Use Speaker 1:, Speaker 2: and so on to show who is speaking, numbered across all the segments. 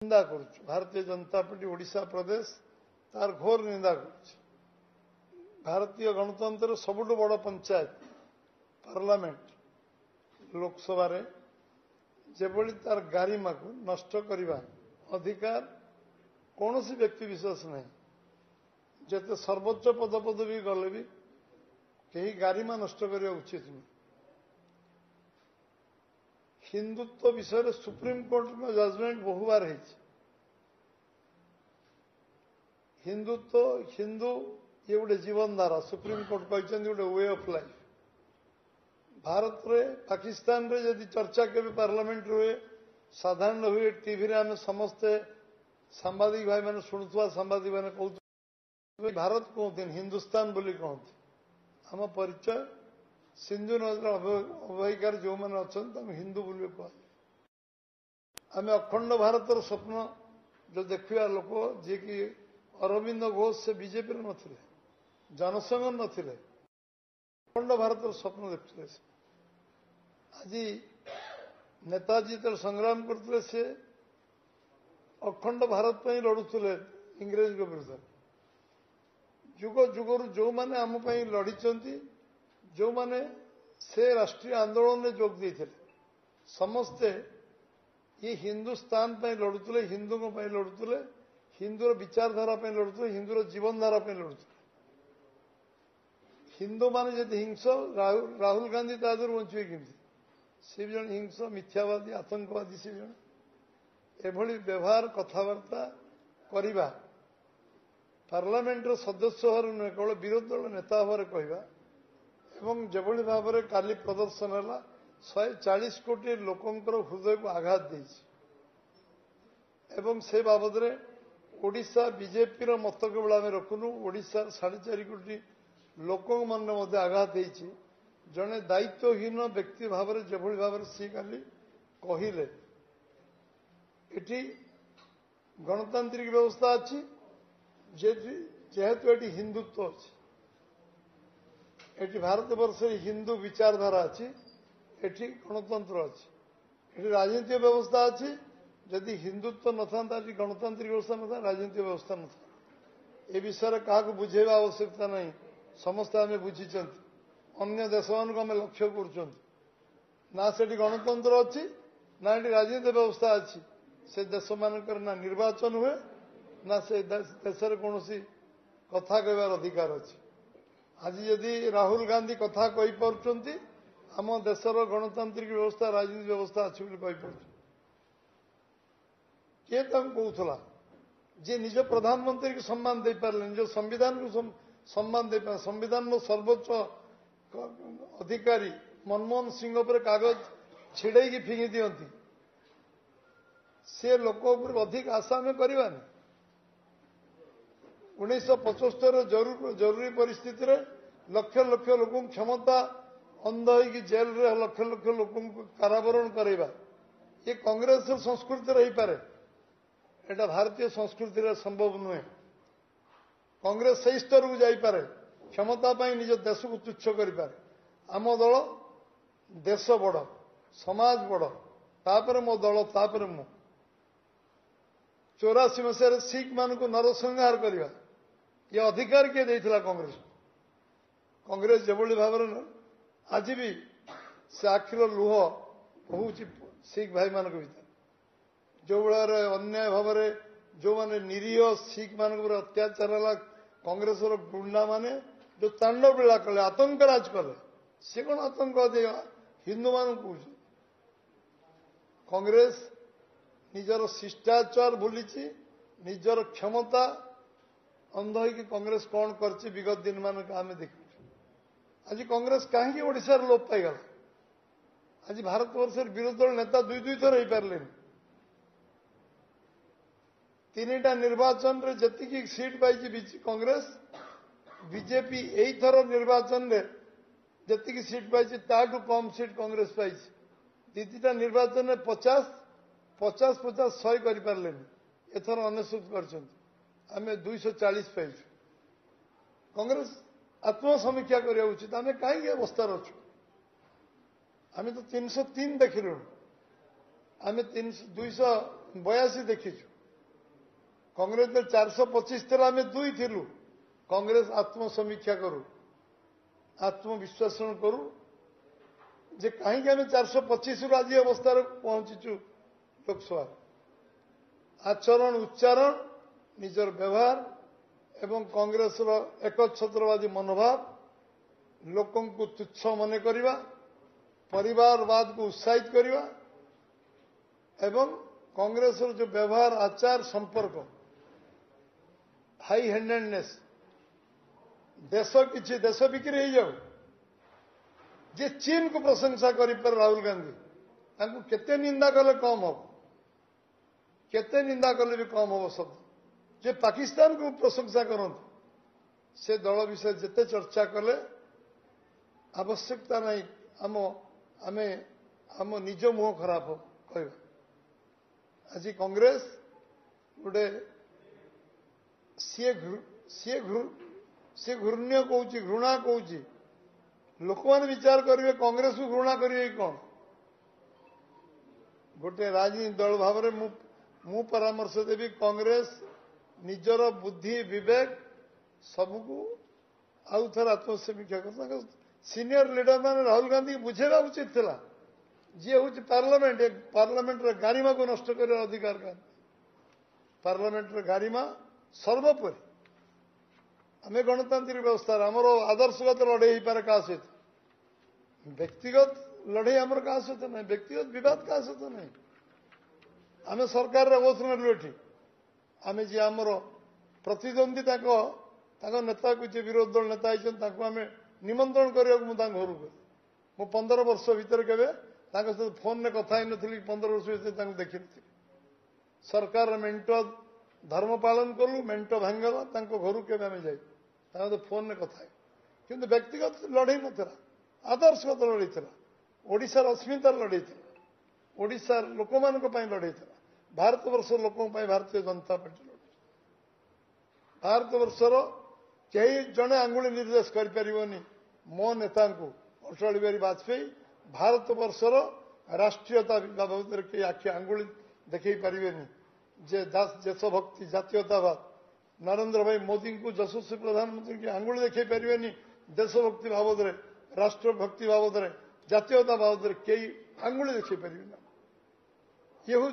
Speaker 1: निंदा करुଛୁ भारतीय जनता पार्टी ओडिशा प्रदेश तार घोर निंदा करुଛି भारतीय गणतंत्र सबुठु बड़ पंचायत पार्लियामेंट लोकसभा रे जेभली तार गारिमा को नष्ट करने अधिकार कौन सी व्यक्ति विशेष नहीं जेते सर्वोच्च पद पदवी गले भी कहीं गारिमा नष्ट करने उचित नहीं। हिंदुत्व विषय सुप्रीम कोर्ट में जजमेंट बहु बार है हिंदुत्व हिंदू ये गोटे जीवन धारा सुप्रीम कोर्ट कहते गोटे वे ऑफ लाइफ भारत रे पाकिस्तान रे यदि चर्चा के पार्लियामेंट हुए साधारण हुए टीवी रे आम समस्ते सांबादिक भाई मैंने शुणुवा सांबादिक मैंने कहते भारत कहते हिंदुस्तान बोली कहते आम परिचय सिंधु नदी अवहिकार जो मैंने अच्छा हिंदू बोली कह आम अखंड भारत स्वप्न जो देखा लोक जी कि अरविंद घोष से बीजेपी रे जनसंघ नथिले अखंड भारत स्वप्न देखते आज नेताजी तो संग्राम करते से अखंड भारत पर लड़ुले इंग्रेज के विरुद्ध जुग जुगर जो मैंने आम लड़ी जो मैंने से राष्ट्रीय आंदोलन में जोग देते समस्ते ये हिंदुस्तान पर लड़ुले हिंदू लड़ुले हिंदूर विचारधारा लड़ुले हिंदूर जीवनधारा लड़ुले हिंदू माने जब हिंस राहुल गांधी तादर बचे केमती सी जन हिंस मिथ्यावादी आतंकवादी सी जन एभली व्यवहार कथबार्ता करवा पार्लियामेंट सदस्य भाव नुहे केवल विरोधी दल नेता भाव कहवा एवं जेभली भाव में काली प्रदर्शन है 140 कोटी लोकंर हृदय को आघात देछि एवं से बाबद में ओडिशा बीजेपी मत केवल आम रखुनु ओडिशा 4.5 कोटी लोक मन आघात होती जड़े दायित्वहीन व्यक्ति भाव में जेभली भाव सी काली कहले इटी गणतांत्रिक व्यवस्था अच्छी जेहेतु ये हिंदुत्व अच्छी भारत वर्ष हिंदू विचारधारा अच्छी एटी गणतंत्र अच्छी ये राजनीतिक व्यवस्था अच्छी जदि हिंदुत्व न था गणतांत्रिक व्यवस्था न था राजनीतिक व्यवस्था न था ए विषय क्या बुझेवा आवश्यकता नहीं समस्त आम बुझी अन्य देश मान आम लक्ष्य करना से गणतंत्र अच्छी ना ये राजनीतिक व्यवस्था अच्छी से देश मानक ना निर्वाचन हुए ना से देश कौन कथा कहबार अधिकार अच्छी आज जदि राहुल गांधी कथा कही पार्टी आम देशर गणतांत्रिक व्यवस्था राजनीतिक व्यवस्था अच्छी बोली किए कहला जी निज प्रधानमंत्री को सम्मान दे पारे निज संविधान को सम्मान दे पारे संविधान सर्वोच्च अधिकारी मनमोहन सिंह पर कागज छिड़े फिंगी दिखती सी लोक अधिक आशा में करवानी 1975 जरूरी परिस्थिति रे लक्ष लक्ष लोक क्षमता अंध हो जेल रे लक्ष लक्ष लोक कारावरण करवा ये कांग्रेस संस्कृति रही पारे एटा भारतीय संस्कृति संभव नुहे कांग्रेस से स्तर को जापे क्षमता निज देश को तुच्छ करें आम दल देश बड़ समाज बड़ तापर मो दल तापर मु 84 मसीह सिख मान को नरसंहार करवा ये अधिकार किए देता कांग्रेस कांग्रेस जेभली भाव आज भी से आखिर लुह बहु सिख भाई मान भीतर जो भाई अन्याय भाव में जो माने निरीह सिख मान अत्याचार है कांग्रेस गुंडा माने जो तांडव लीला कले आतंक राज कले सी कौन आतंकवादी हिंदू मान कांग्रेस निजर शिष्टाचार भूली निजर क्षमता अंध हो कांग्रेस कौन कर विगत दिन मान आम देख आज कांग्रेस कहीं ओडिशा लोप पाईगला आज भारत वर्ष विरोधी दल नेता दुई दुई थर हो पारे 3टा निर्वाचन रे जति सीट पाई कांग्रेस बीजेपी यही थर निर्वाचन रे जति सीट पाई ताठू कम सीट कांग्रेस पाई 2टा निर्वाचन में 50 50 100 कर पारे एथर 99 कर 240 पाई कांग्रेस आत्मसमीक्षा करवा उचित आम कहीं अवस्था अच्छु आम तो 303 देखिलु आम 282 देखीचु कांग्रेस 425 थे आम 2 थिलु कांग्रेस आत्मसमीक्षा करू आत्मविश्लेषण करू जे कहीं आम 425 रु आज अवस्था पहुंचीचु लोकसभा आचरण उच्चारण निजर व्यवहार एवं कांग्रेस एकछत्रवादी मनोभाव लोकों को तुच्छ मन करवा परिवारवाद को उत्साहित करवा एवं कांग्रेस जो व्यवहार आचार संपर्क हाई हैंडेडनेस देश किसी देश बिक्री हो जाऊ जे चीन को प्रशंसा कर राहुल गांधी केते निंदा कले कम हम केते निंदा कले भी कम हम शब्द जे पाकिस्तान को प्रशंसा करते से दल विषय जिते चर्चा कले आवश्यकता नहीं आम निज मुह खराब कह आज कांग्रेस गोटे सी घृण्य कौच घृणा कौच लोक मैंने विचार करेंगे कांग्रेस को घृणा करेंगे कौन गोटे राजनीतिक दल भाव में मु परामर्श देवी कांग्रेस निजर बुद्धि विवेक सबको आउ थे आत्मसमीक्षा कर सीनियर लीडर मैंने राहुल गांधी बुझेगा उचित था जी हूँ पार्लियामेंट गारिमा को नष्ट कर अधिकार का पार्लियामेंट गारिमा सर्वोपरि आम गणतांत्रिक व्यवस्था आमर आदर्शगत लड़े हो पारे क्या सहित व्यक्तिगत लड़े आमर क्या सहित ना व्यक्तिगत विवाद क्या सहित ना आम सरकार बसुन ये आम जी आमर प्रतिद्वंदी नेता को जी विरोधी दल नेता आम निमंत्रण करने घर को मु 15 वर्ष भितर केवे सहित फोन में कथा ही नी 15 वर्ष भर देखी सरकार मेंट धर्म पालन कलु मेंट भांगला घर के जाए फोन में कथा किंतु व्यक्तिगत लड़े ना आदर्शगत लड़े ओडिशार अस्मितार लड़े ओडिशार लोक मान लड़े भारत वर्ष लोकों भारतीय जनता पार्टी लड़े भारत वर्षर कई जड़े आंगुली निर्देश करें मो नेता को अटल बिहारी वाजपेयी भारत वर्षर राष्ट्रीयता बाबद कई आखि आंगुली देखई पारे जे देशभक्ति जातीयतावाद नरेंद्र भाई मोदी को यशस्वी प्रधानमंत्री की आंगुली देखई पारे देशभक्ति बाबद राष्ट्रभक्ति बाबद जातीयता बाबद कई आंगुली देखई पारे ये हूँ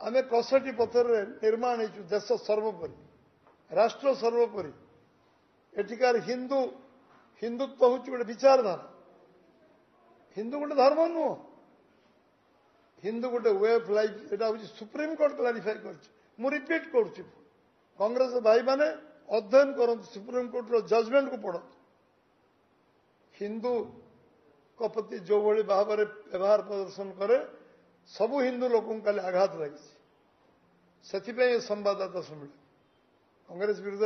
Speaker 1: आम 61 पथर निर्माण हो देश सर्वोपरि राष्ट्र सर्वोपरि एठिकार हिंदुत्व हूँ गोटे विचारधारा हिंदू गोटे धर्म नुह हिंदू गोटे वे ऑफ लाइफ यहाँ हूँ सुप्रीम कोर्ट क्लारिफाई कर रिपीट करुच्ची कांग्रेस भाई माने अध्ययन करते सुप्रीम कोर्ट जजमेंट को पढ़ते हिंदू को प्रति जो भाई भाव में व्यवहार प्रदर्शन करे सबू हिंदू लोक खाली आघात लगी से संवाददाता सम्मेलन कांग्रेस विरुद्ध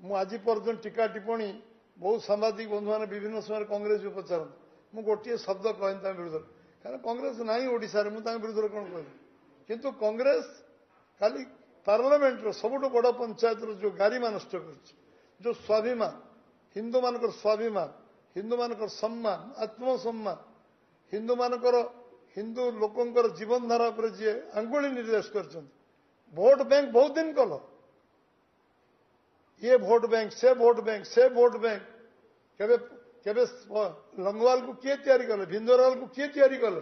Speaker 1: में आज पर्यटन टीका टिप्पणी बहुत सांबादिक बंधु मैंने विभिन्न समय कांग्रेस भी पचारती मुझे गोटे शब्द कहनी विरुद्ध कारण कांग्रेस ना ओडिशा मुझे विरुद्ध कौन कह किंतु कांग्रेस खाली पार्लियामेंट सबुठ बड़ पंचायत जो गारिमा नष्ट कर जो स्वाभिमान हिंदू मानकर स्वाभिमान हिंदू मानकर सम्मान आत्मसम्मान हिंदू मानकर हिंदू लोकंकर जीवन धारा पर जी आंगुली निर्देश कर भोट बैंक बहुत दिन कल ये भोट बैंक से भोट बैंक से भोट बैंक केबे केबे लंगवाल को किए तैयारी कले भिंदरवाल को किए तैयारी कले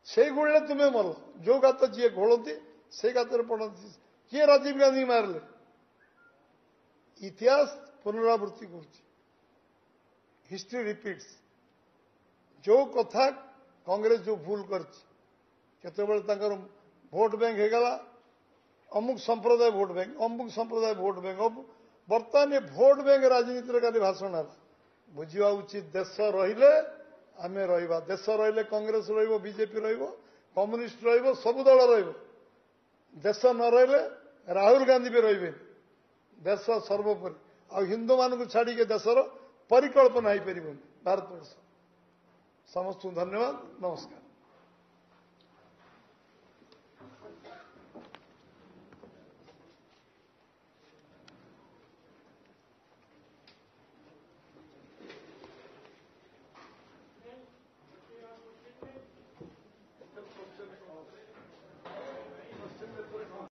Speaker 1: से गुड़े तुम्हें मल जो गात जी घोलती से गात पड़ती किए राजीव गांधी मारले इतिहास पुनरावृत्ति कर हिस्ट्री रिपीट्स जो कथा कांग्रेस जो भूल कर भोट बैंक होगला अमुक संप्रदाय भोट बैंक बर्तमान ये भोट बैंक राजनीति खाली भाषण है बुझा उचित देश रहिले आमे रहिबा देश रहिले कांग्रेस रहिबो बीजेपी रहिबो कम्युनिस्ट रहिबो सब दल रहिबो देश न रहिले राहुल गांधी भी रहिबे देश सर्वोपरि आ हिंदू मान को छाड़ी के देशर परिकल्पना हो पार भारत वर्ष समस्त धन्यवाद नमस्कार।